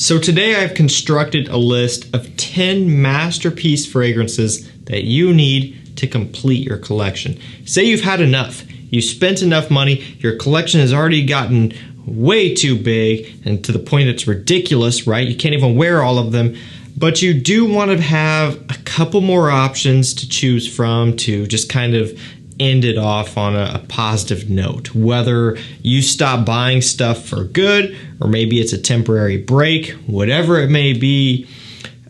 So today I've constructed a list of 10 masterpiece fragrances that you need to complete your collection. Say you've had enough, you spent enough money, your collection has already gotten way too big and to the point it's ridiculous, right? You can't even wear all of them, but you do want to have a couple more options to choose from to just kind of end it off on a positive note. Whether you stop buying stuff for good or maybe it's a temporary break, whatever it may be,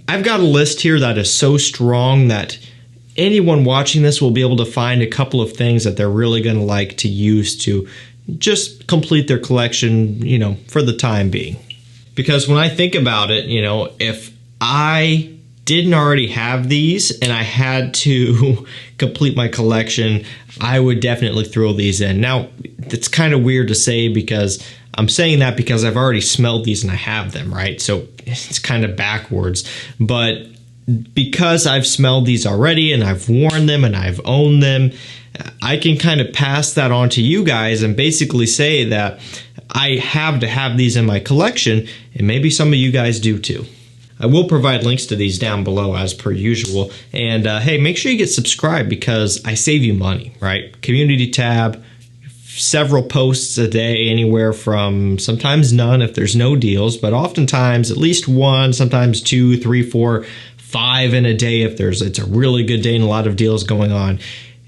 I've got a list here that is so strong that anyone watching this will be able to find a couple of things that they're really going to like to use to just complete their collection, for the time being. Because when I think about it, if I didn't already have these and I had to complete my collection, I would definitely throw these in. Now, it's kind of weird to say because I'm saying that because I've already smelled these and I have them, right? So it's kind of backwards. But because I've smelled these already and I've worn them and I've owned them, I can kind of pass that on to you guys and basically say that I have to have these in my collection, and maybe some of you guys do too. I will provide links to these down below as per usual. And hey, make sure you get subscribed because I save you money, right? Community tab, several posts a day, anywhere from sometimes none if there's no deals, but oftentimes at least one, sometimes 2, 3, 4, 5 in a day if it's a really good day and a lot of deals going on.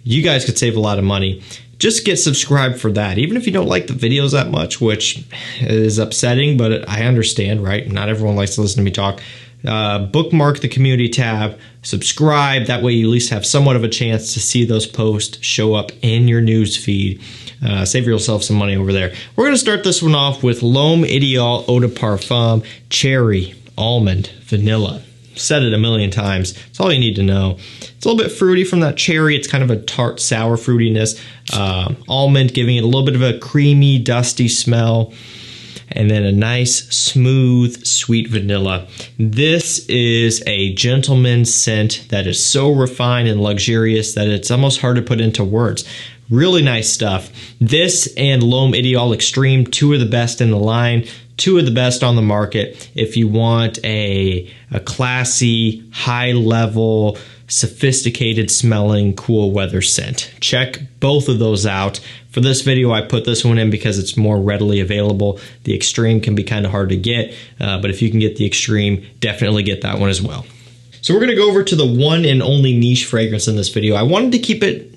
You guys could save a lot of money. Just get subscribed for that. Even if you don't like the videos that much, which is upsetting, but I understand, right? Not everyone likes to listen to me talk. Bookmark the community tab, subscribe. That way you at least have somewhat of a chance to see those posts show up in your news feed. Save yourself some money over there. We're going to start this one off with L'Homme Ideal Eau de Parfum, Cherry, Almond, Vanilla. Said it a million times. That's all you need to know. It's a little bit fruity from that cherry. It's kind of a tart, sour fruitiness. Almond giving it a little bit of a creamy, dusty smell. And then a nice, smooth, sweet vanilla. This is a gentleman's scent that is so refined and luxurious that it's almost hard to put into words. Really nice stuff. This and L'Homme Ideal Extreme, two of the best in the line, two of the best on the market. If you want a classy, high-level, sophisticated smelling, cool weather scent, check both of those out. For this video, I put this one in because it's more readily available. The Extreme can be kind of hard to get, but if you can get the Extreme, definitely get that one as well. So we're going to go over to the one and only niche fragrance in this video. I wanted to keep it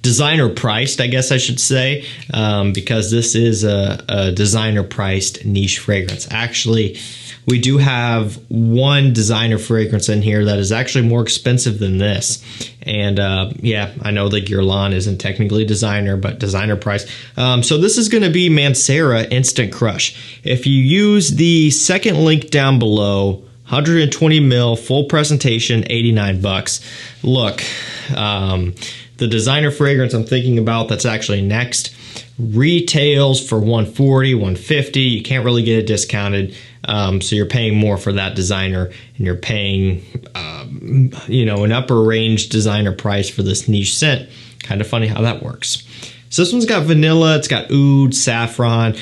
designer priced, I guess I should say, because this is a designer priced niche fragrance. Actually, we do have one designer fragrance in here that is actually more expensive than this. And yeah, I know the GUERLAIN isn't technically designer, but designer price. So this is going to be MANCERA Instant Crush. If you use the second link down below, 120 ml, full presentation, 89 bucks. Look, the designer fragrance I'm thinking about that's actually next retails for 140, 150. You can't really get it discounted. So you're paying more for that designer, and you're paying, an upper range designer price for this niche scent. Kind of funny how that works. So this one's got vanilla, it's got oud, saffron.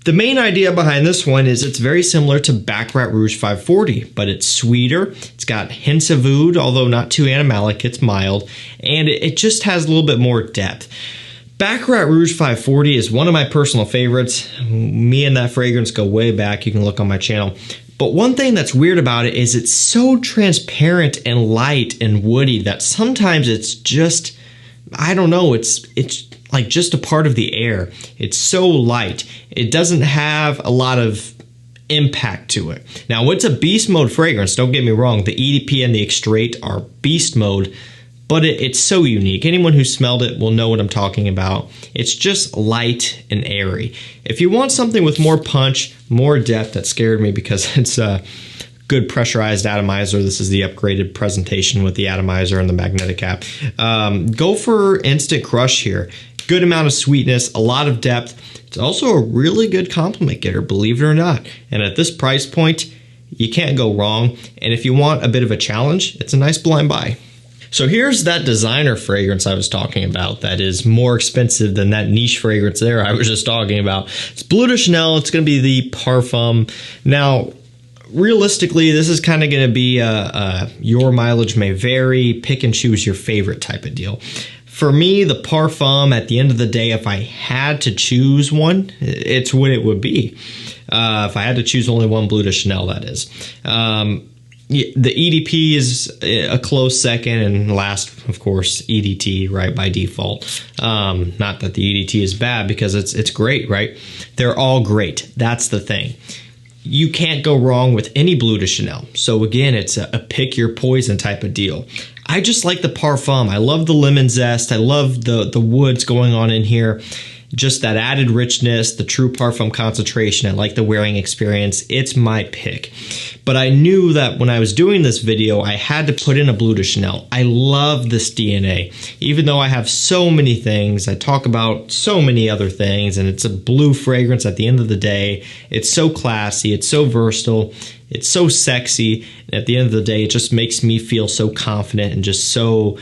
The main idea behind this one is it's very similar to Baccarat Rouge 540, but it's sweeter. It's got hints of oud, although not too animalic, it's mild, and it just has a little bit more depth. Baccarat Rouge 540 is one of my personal favorites. Me and that fragrance go way back. You can look on my channel. But one thing that's weird about it is it's so transparent and light and woody that sometimes it's just, I don't know, it's like just a part of the air. It's so light. It doesn't have a lot of impact to it. Now, it's a beast mode fragrance. Don't get me wrong. The EDP and the Extrait are beast mode, but it's so unique. Anyone who smelled it will know what I'm talking about. It's just light and airy. If you want something with more punch, more depth, that scared me because it's a good pressurized atomizer. This is the upgraded presentation with the atomizer and the magnetic cap. Go for Instant Crush here. Good amount of sweetness, a lot of depth. It's also a really good compliment getter, believe it or not. And at this price point, you can't go wrong. And if you want a bit of a challenge, it's a nice blind buy. So here's that designer fragrance I was talking about that is more expensive than that niche fragrance there I was just talking about. It's Bleu de Chanel. It's going to be the Parfum. Now, realistically, this is kind of going to be your mileage may vary. Pick and choose your favorite type of deal. For me, the Parfum, at the end of the day, if I had to choose one, it's what it would be. If I had to choose only one Bleu de Chanel, that is. The EDP is a close second, and last, of course, EDT, right, by default. Not that the EDT is bad, because it's great, right? They're all great. That's the thing. You can't go wrong with any Bleu de Chanel. So again, it's a pick your poison type of deal. I just like the Parfum. I love the lemon zest. I love the woods going on in here. Just that added richness, the true Parfum concentration. I like the wearing experience. It's my pick. But I knew that when I was doing this video, I had to put in a Bleu de Chanel. I love this DNA. Even though I have so many things, I talk about so many other things, and it's a blue fragrance at the end of the day. It's so classy. It's so versatile. It's so sexy. And at the end of the day, it just makes me feel so confident and just so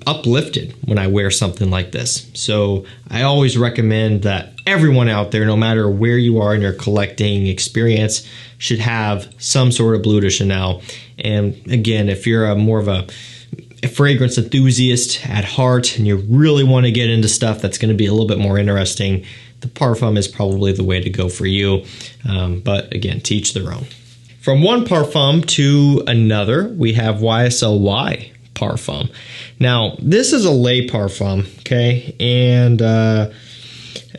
uplifted when I wear something like this. So I always recommend that everyone out there, no matter where you are in your collecting experience, should have some sort of Bleu de Chanel. And again, if you're more of a fragrance enthusiast at heart and you really want to get into stuff that's going to be a little bit more interesting, the Parfum is probably the way to go for you. But again, to each their own. From one Parfum to another, we have YSL Parfum. Now, this is a lait Parfum, okay? And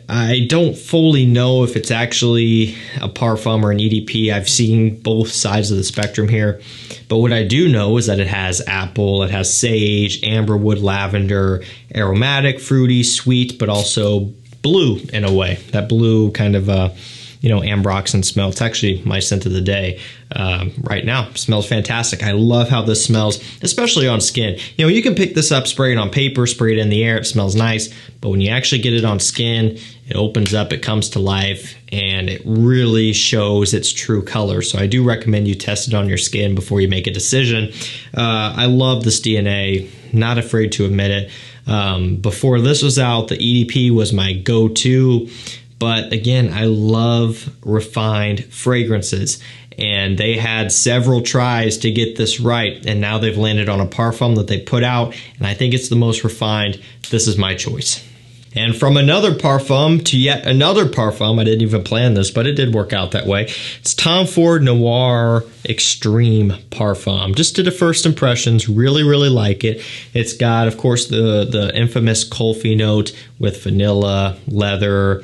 I don't fully know if it's actually a Parfum or an EDP. I've seen both sides of the spectrum here. But what I do know is that it has apple, it has sage, amberwood, lavender, aromatic, fruity, sweet, but also blue in a way. That blue kind of ambroxan smell. It's actually my scent of the day right now. It smells fantastic. I love how this smells, especially on skin. You can pick this up, spray it on paper, spray it in the air. It smells nice. But when you actually get it on skin, it opens up, it comes to life, and it really shows its true color. So I do recommend you test it on your skin before you make a decision. I love this DNA. Not afraid to admit it. Before this was out, the EDP was my go-to. But again, I love refined fragrances, and they had several tries to get this right, and now they've landed on a Parfum that they put out, and I think it's the most refined. This is my choice. And from another Parfum to yet another Parfum, I didn't even plan this, but it did work out that way. It's Tom Ford Noir Extreme Parfum. Just did a first impressions, really like it. It's got, of course, the infamous Colfie note with vanilla, leather,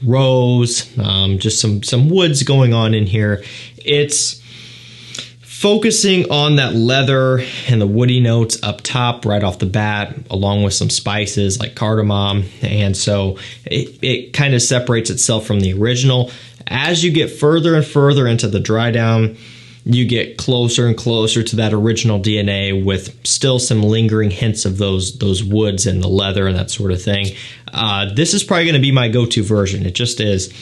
rose, just some woods going on in here. It's focusing on that leather and the woody notes up top right off the bat, along with some spices like cardamom. And so it kind of separates itself from the original. As you get further and further into the dry down, you get closer and closer to that original DNA with still some lingering hints of those woods and the leather and that sort of thing. This is probably going to be my go-to version. It just is.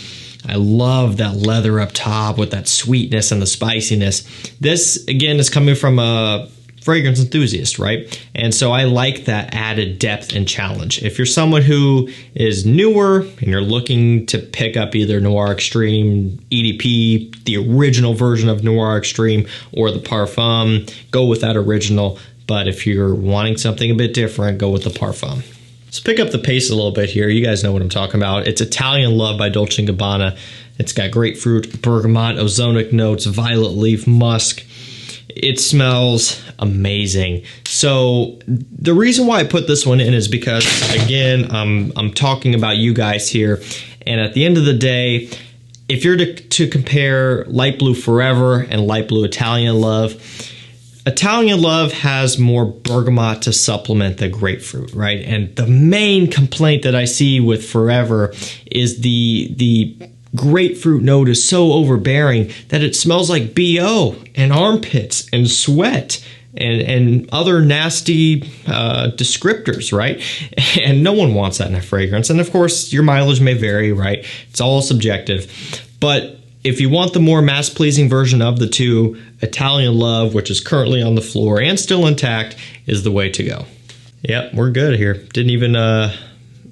I love that leather up top with that sweetness and the spiciness. This, again, is coming from a fragrance enthusiast, right? And so I like that added depth and challenge. If you're someone who is newer and you're looking to pick up either Noir Extreme, EDP, the original version of Noir Extreme, or the Parfum, go with that original. But if you're wanting something a bit different, go with the Parfum. Let's pick up the pace a little bit here. You guys know what I'm talking about. It's Italian Love by Dolce & Gabbana. It's got grapefruit, bergamot, ozonic notes, violet leaf, musk. It smells amazing. So the reason why I put this one in is because, again, I'm talking about you guys here. And at the end of the day, if you're to compare Light Blue Forever and Light Blue Italian Love, Italian Love has more bergamot to supplement the grapefruit, right? And the main complaint that I see with Forever is the grapefruit note is so overbearing that it smells like BO and armpits and sweat and other nasty descriptors, right? And no one wants that in a fragrance. And of course, your mileage may vary, right? It's all subjective. But if you want the more mass-pleasing version of the two, Italian Love, which is currently on the floor and still intact, is the way to go. Yep, we're good here. Didn't even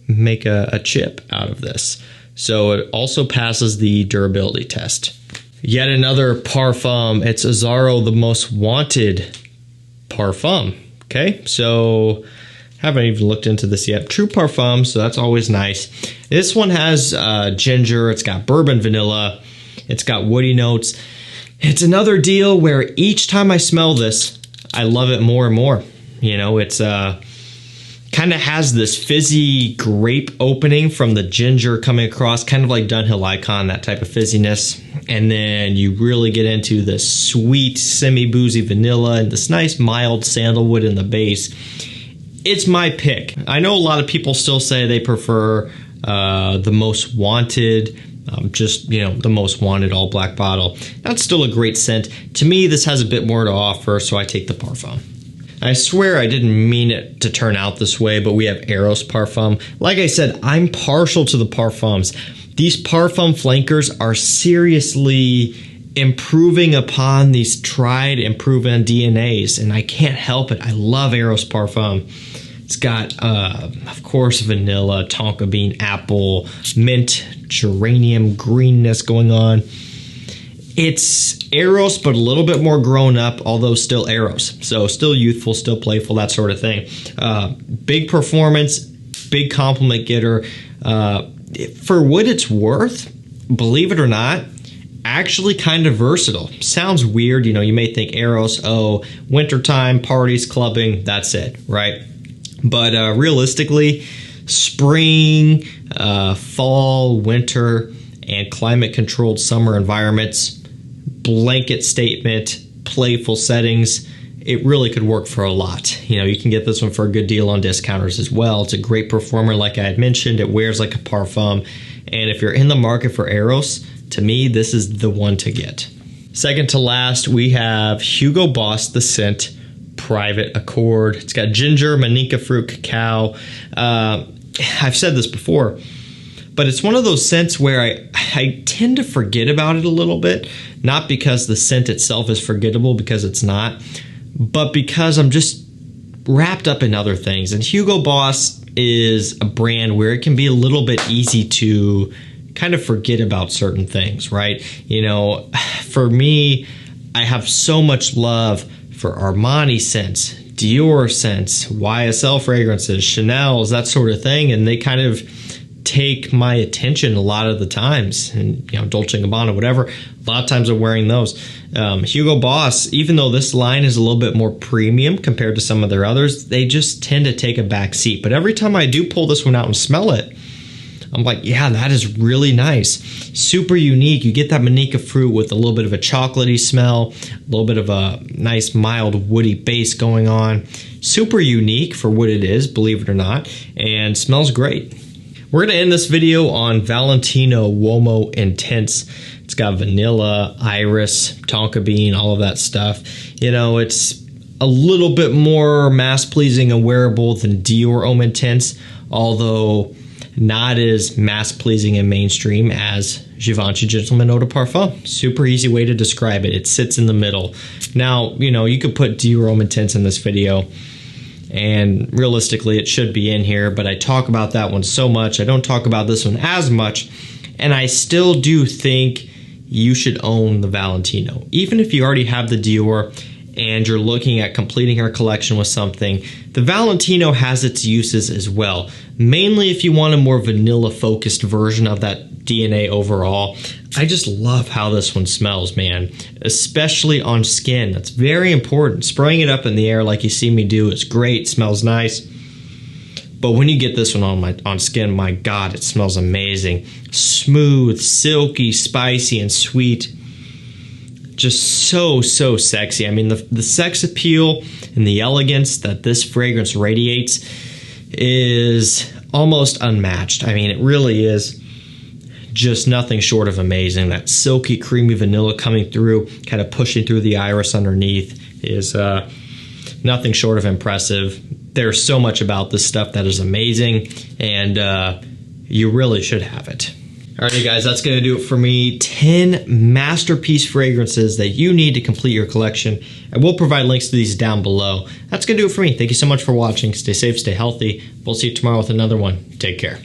make a chip out of this. So it also passes the durability test. Yet another parfum. It's AZZARO, the most wanted parfum. Okay, so haven't even looked into this yet. True Parfum, so that's always nice. This one has ginger. It's got bourbon vanilla. It's got woody notes. It's another deal where each time I smell this, I love it more and more. You know, it's kind of has this fizzy grape opening from the ginger coming across, kind of like Dunhill Icon, that type of fizziness. And then you really get into this sweet, semi-boozy vanilla and this nice mild sandalwood in the base. It's my pick. I know a lot of people still say they prefer the most wanted, just, you know, the most wanted all black bottle. That's still a great scent. To me, this has a bit more to offer, so I take the Parfum. I swear I didn't mean it to turn out this way, but we have EROS Parfum. Like I said, I'm partial to the Parfums. These Parfum flankers are seriously improving upon these tried and proven DNAs, and I can't help it. I love EROS Parfum. It's got, of course, vanilla, tonka bean, apple, mint, geranium greenness going on. It's EROS, but a little bit more grown up, although still EROS. So still youthful, still playful, that sort of thing. Big performance, big compliment getter. For what it's worth, believe it or not, actually kind of versatile. Sounds weird, you know, you may think EROS, oh, wintertime, parties, clubbing, that's it, right? But realistically, spring, fall, winter, and climate-controlled summer environments, blanket statement, playful settings, it really could work for a lot. You know, you can get this one for a good deal on discounters as well. It's a great performer, like I had mentioned. It wears like a parfum. And if you're in the market for EROS, to me, this is the one to get. Second to last, we have Hugo Boss The Scent Private Accord. It's got ginger, manica fruit, cacao. I've said this before, but it's one of those scents where I tend to forget about it a little bit. Not because the scent itself is forgettable, because it's not, but because I'm just wrapped up in other things. And Hugo Boss is a brand where it can be a little bit easy to kind of forget about certain things, right? You know, for me, I have so much love for Armani scents, Dior scents, YSL fragrances, Chanel's, that sort of thing, and they kind of take my attention a lot of the times. And, you know, Dolce & Gabbana, whatever, a lot of times I'm wearing those. Hugo Boss, even though this line is a little bit more premium compared to some of their others, they just tend to take a back seat. But every time I do pull this one out and smell it, I'm like, yeah, that is really nice. Super unique. You get that manica fruit with a little bit of a chocolatey smell, a little bit of a nice mild woody base going on. Super unique for what it is, believe it or not, and smells great. We're going to end this video on Valentino UOMO Intense. It's got vanilla, iris, tonka bean, all of that stuff. You know, it's a little bit more mass-pleasing and wearable than Dior Homme Intense, although not as mass-pleasing and mainstream as Givenchy Gentleman Eau de Parfum. Super easy way to describe it. It sits in the middle. Now, you know, you could put Dior Homme Intense in this video, and realistically it should be in here, but I talk about that one so much. I don't talk about this one as much, and I still do think you should own the Valentino. Even if you already have the Dior and you're looking at completing your collection with something, the Valentino has its uses as well. Mainly if you want a more vanilla-focused version of that DNA overall. I just love how this one smells, man. Especially on skin. That's very important. Spraying it up in the air like you see me do is great. Smells nice. But when you get this one on skin, my God, it smells amazing. Smooth, silky, spicy, and sweet. Just so sexy. I mean, the sex appeal and the elegance that this fragrance radiates is almost unmatched. I mean, it really is just nothing short of amazing. That silky, creamy vanilla coming through, kind of pushing through the iris underneath is nothing short of impressive. There's so much about this stuff that is amazing, and you really should have it. Alrighty guys, that's going to do it for me. 10 masterpiece fragrances that you need to complete your collection. And we'll provide links to these down below. That's going to do it for me. Thank you so much for watching. Stay safe, stay healthy. We'll see you tomorrow with another one. Take care.